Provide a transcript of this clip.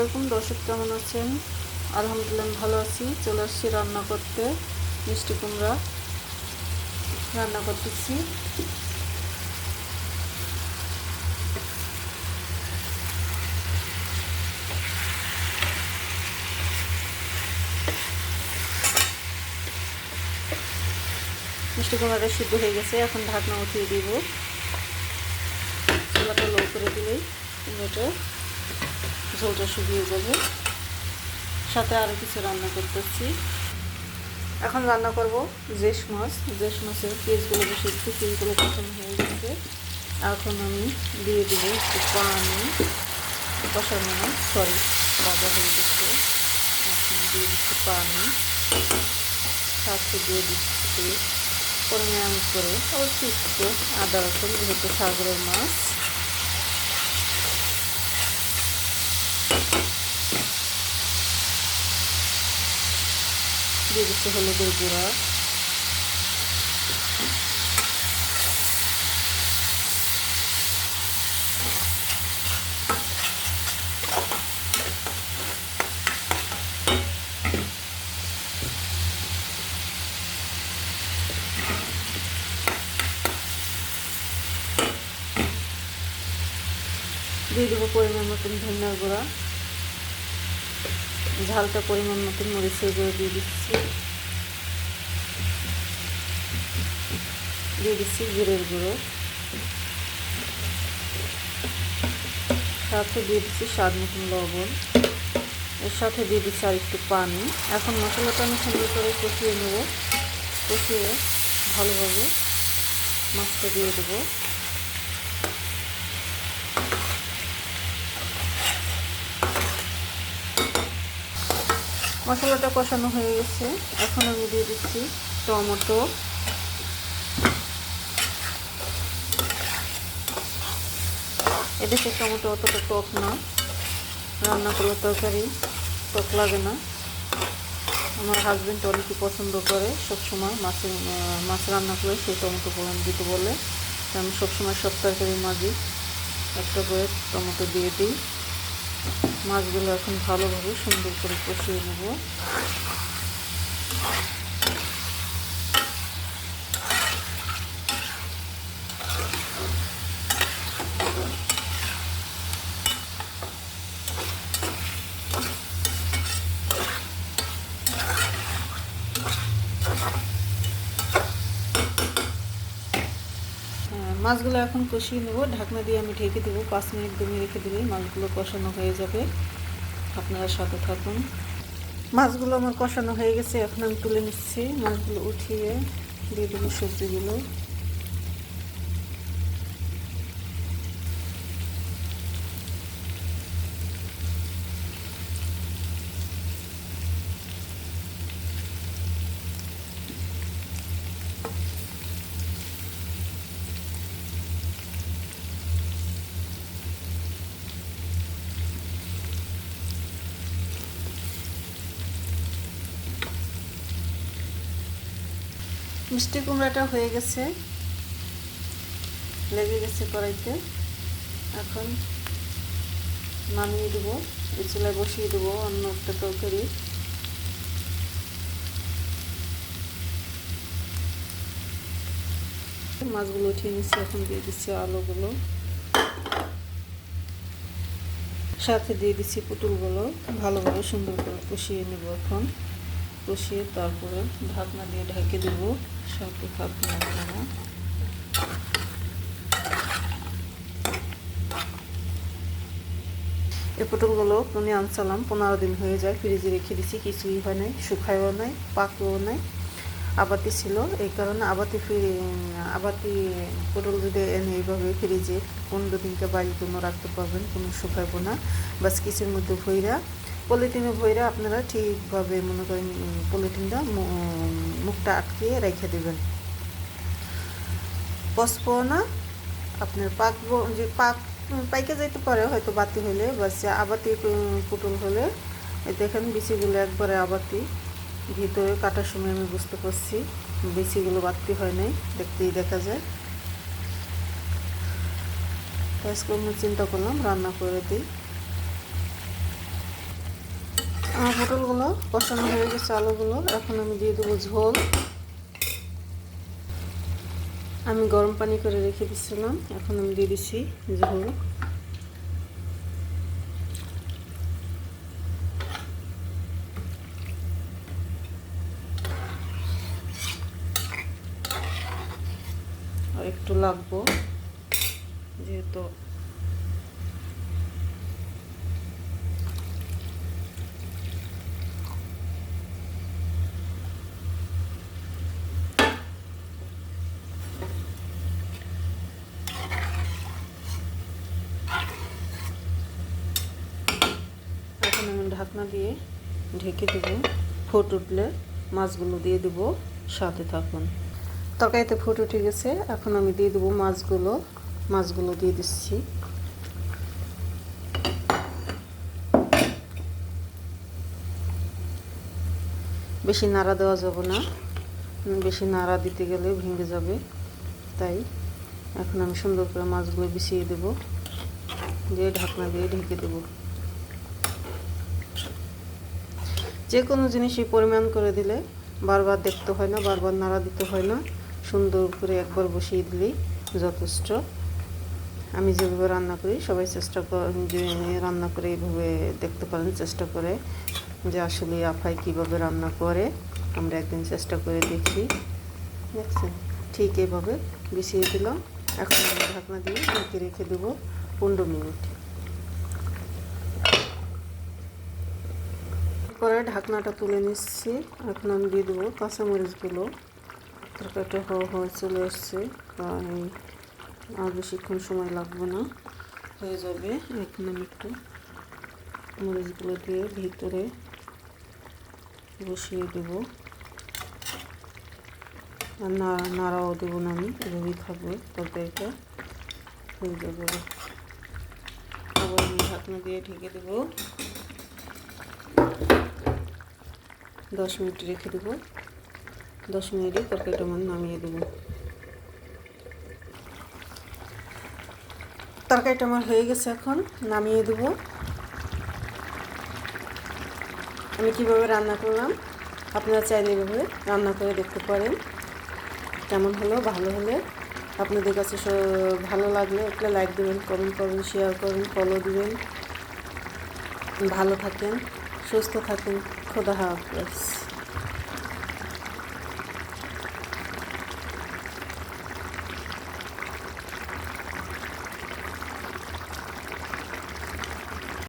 এরকম দর্শক কেমন আছেন? আলহামদুলিল্লাহ ভালো আছি। চলে আসছি রান্না করতে। মিষ্টি কুমড়া রান্না করতেছি। মিষ্টি কুমড়াটা সিদ্ধ হয়ে গেছে, এখন ঢাকনা উঠিয়ে দিব। চুলাটা লো করে দিলেই কুমড়োটা ঝোলটা শুকিয়ে যাবে। সাথে আরও কিছু রান্না করতেছি। এখন রান্না করব জেশ মাছ। জেশ মাছের পিসগুলো বসে দিচ্ছি, পিসগুলো কষানো হয়ে গেছে। এখন আমি দিয়ে দেব একটু পানি। কষানো না, সরি, ভাজা হয়ে গেছে। এখন দিয়ে দিচ্ছি পানি, সাথে দিয়ে দিচ্ছি পরিমাণ করে অল্প একটু আদা রসুন, যেহেতু সাগরের মাছ। দিয়ে দিচ্ছি হলুদের গুঁড়া, দিয়ে দেবো পরিমাণ মতন ধনিয়ার গুঁড়া, ঝালটা পরিমাণ মতন মরিচের গুঁড়ো দিয়ে দিচ্ছি, দিয়ে দিচ্ছি জিরের গুঁড়ো, সাথে দিয়ে দিচ্ছি স্বাদ মতন লবণ, এর সাথে দিয়ে দিচ্ছি আর একটু পানি। এখন মশলাটা আমি সুন্দর করে কষিয়ে নেব। কষিয়ে ভালোভাবে মাছটা দিয়ে দেবো। মশলাটা কষানো হয়ে গেছে, এখন আমি দিয়ে দিচ্ছি টমেটো, এদেশে টমেটো অতটা টক না, রান্না করলে তরকারি টক লাগে না। আমার হাজব্যান্ড অনেকই পছন্দ করে, সবসময় মাছ রান্না করে সেই টমেটো ফোড়ন দিতে বলে। আমি সবসময় সব তরকারির মাঝে একটা করে টমেটো দিয়ে দিই। মাছগুলো এখন ভালোভাবে সুন্দর করে কষিয়ে নেব। মাছগুলো এখন কষিয়ে নেব। ঢাকনা দিয়ে আমি ঢেকে দেবো। 5 মিনিট দমে রেখে দিলেই মাছগুলো কষানো হয়ে যাবে। আপনারা সাথে থাকুন। মাছগুলো আমার কষানো হয়ে গেছে, এখন আমি তুলে নিচ্ছি। মাছগুলো উঠিয়ে দিয়ে দেবো সবজিগুলো। মিষ্টি কুমড়াটা হয়ে গেছে, লেগে গেছে কড়াইতে। এখন নামিয়ে দেবো, এই চুলায় বসিয়ে দেবো অন্য একটা তরকারি। মাছগুলো উঠিয়ে নিচ্ছি, এখন দিয়ে দিচ্ছি আলুগুলো, সাথে দিয়ে দিচ্ছি পুতুলগুলো। ভালোভাবে সুন্দর করে কষিয়ে নেব। এখন কষিয়ে তারপরে ঢাকনা দিয়ে ঢেকে দেবো। সাথে থাকুন আপনারা। এই পটলগুলো কিনে আনছিলাম, 15 দিন হয়ে যায়, ফ্রিজে রেখে দিচ্ছি। কিছুই হয় নাই, শুকায়ও নাই, পাকেও নাই, আবাতি ছিল। এই কারণে আবাতি পটল যদি এনে এইভাবে ফ্রিজে 15 দিনকে বাড়ির জন্য রাখতে পারবেন, কোনো শুকাইব না। বাস কিছুর মধ্যে ভইরা, পলিথিনে ভইরা আপনারা ঠিকভাবে মনে করেন পলিথিনটা মুখটা আটকিয়ে রেখে দেবেন। পচবো না, আপনার পাইকে যাইতে পারে হয়তো বাতি হলে। বাস আবাতি পটল হলে দেখেন বিচিগুলো একবারে আবাতি, ভিতরে কাটার সময় আমি বুঝতে পারছি বিচিগুলো বাতি হয় নাই, দেখতেই দেখা যায়। আজকে আমি চিন্তা করলাম রান্না করে দিই। আমার পটলগুলো কষানো হয়ে গেছে, আলুগুলো। এখন আমি দিয়ে দেবো ঝোল। আমি গরম পানি করে রেখে দিচ্ছিলাম, এখন আমি দিয়ে দিচ্ছি ঝোল। আর একটু লাগবো যেহেতু এখন আমি ঢাকনা দিয়ে ঢেকে দেবো। ফুট উঠলে মাছগুলো দিয়ে দেবো, সাথে থাকুন। তরকারিতে ফুট উঠে গেছে, এখন আমি দিয়ে দেবো মাছগুলো দিয়ে দিচ্ছি। বেশি নাড়া দেওয়া যাবে না, বেশি নাড়া দিতে গেলে ভেঙে যাবে। তাই এখন আমি সুন্দর করে মাছগুলো বিছিয়ে দেব, দিয়ে ঢাকনা দিয়ে ঢেকে দেব। যে কোনো জিনিসই পরিমাণ করে দিলে বারবার দেখতে হয় না, বারবার নাড়া দিতে হয় না, সুন্দর করে একবার বসিয়ে দিলেই যথেষ্ট। আমি যেভাবে রান্না করি সবাই চেষ্টা করেন যে রান্না করে এইভাবে দেখতে পারেন, চেষ্টা করে যে আসলে আফাই কীভাবে রান্না করে। আমরা একদিন চেষ্টা করে দেখি, দেখছেন ঠিক এভাবে বিছিয়ে দিলাম। এখন আমি ঢাকনা দিয়ে ঢেকে রেখে দেবো 15 মিনিট। পরে ঢাকনাটা তুলে নিচ্ছি। এখন আমি দিয়ে দেবো কাঁচামরিচগুলো। তরকারিটা হওয়া চলে এসছে, প্রায় আর বেশিক্ষণ সময় লাগবে না, হয়ে যাবে। এখন আমি একটু মরিচগুলো দিয়ে ভিতরে বসিয়ে দেবো, আর নাড়াও দেবো না, আমি এভাবেই থাকবে তরকারিটা, হয়ে যাবে। আবার আমি ঢাকনা দিয়ে ঢেকে দেবো, 10 মিনিট রেখে দেবো। 10 মিনিটে তরকারিটা আমি নামিয়ে দেবো। তরকারিটা আমার হয়ে গেছে, এখন নামিয়ে দেবো। আমি কীভাবে রান্না করলাম আপনারা চাইলে এভাবে রান্না করে দেখতে পারেন। কেমন হলো, ভালো হলে আপনাদের কাছে ভালো লাগলে একটা লাইক দেবেন, কমেন্ট করবেন, শেয়ার করবেন, ফলো দিবেন। ভালো থাকেন, সুস্থ থাকেন, খোদা হাফেজ।